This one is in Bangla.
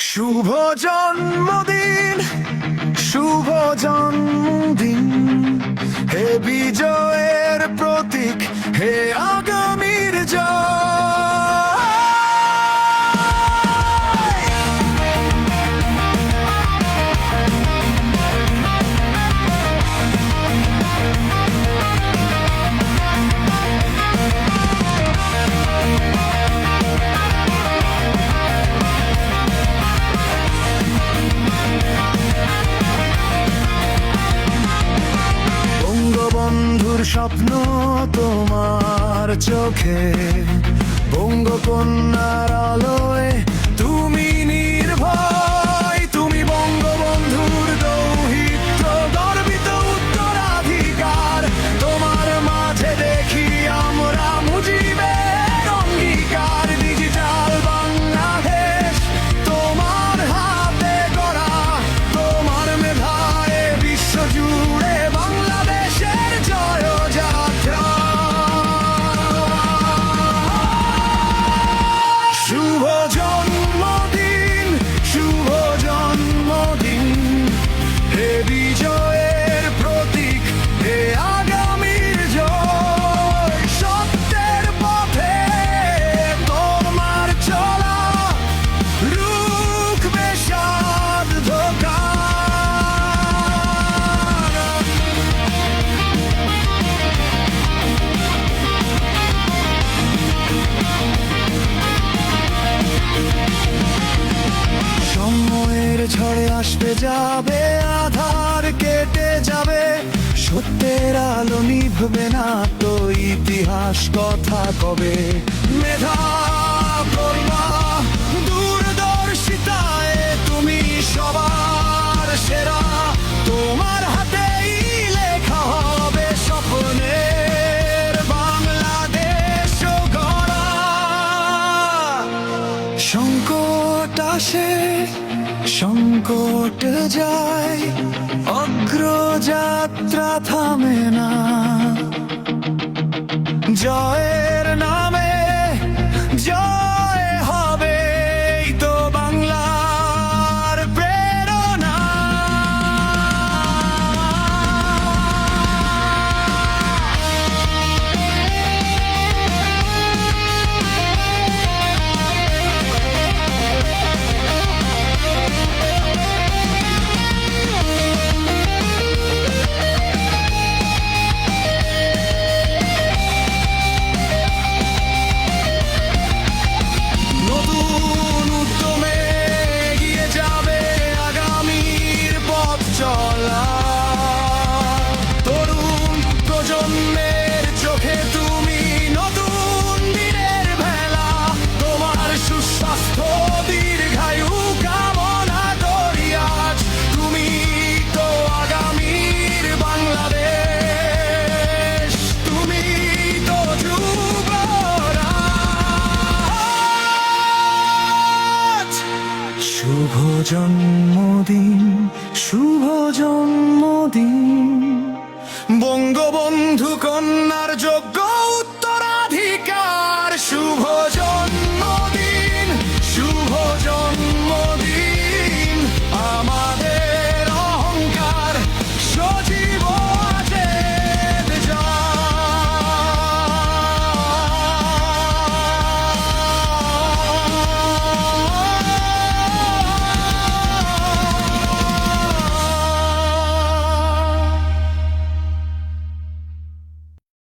শুভ জন্মদিন, শুভ জন্মদিন, হে বিজয়ের প্রতীক, হে আগামীর জয়। বঙ্গবন্ধুর স্বপ্ন তোমার চোখে, বঙ্গকন্যার আলোয় তুমি নির্ভয়। তুমি বঙ্গবন্ধুর দৌহিত্র, গর্বিত উত্তরাধিকার। তোমার মাঝে দেখি আমরা মুজিবের অঙ্গীকার। ডিজিটাল বাংলাদেশ তোমার হাতে গড়া, তোমার মেধায় বিশ্বজুড়ে বাংলাদেশের জয়যাত্রা। শুভ জন্মদিন, শুভ জন্মদিন, হে বিজয়ের প্রতীক, হে আগামীর জয়। সত্যের পথে তোমার চলা, রুখবে সাধ্যকার। সময়ের ঝড়ে আসবে যাবে, আধার কেটে যাবে, সত্যের আলো নিভবে না তো ইতিহাস কথা কবে। মেধা, প্রতিভা, দূরদর্শিতায় তুমি সবার সেরা। তোমার হাতেই লেখা হবে স্বপ্নের বাংলাদেশ গড়া। সংকট আসে, সংকট যায়, অগ্রযাত্রা থামে না। জয়ের নামে জয় হবে, এই তো বাংলার প্রেরণা। নতুন উদ্যমে এগিয়ে যাবে আগামীর পথ চলা। তরুণ প্রজন্মের চোখে তুমি নতুন দিনের ভেলা। তোমার সুস্বাস্থ্য দীর্ঘায়ু কামনা করি আজ। তুমি তো আগামীর বাংলাদেশ, তুমি তো যুবরাজ। শুভ জন্মদিন, শুভ জন্মদিন, বঙ্গবন্ধু কন্যার যোগ্য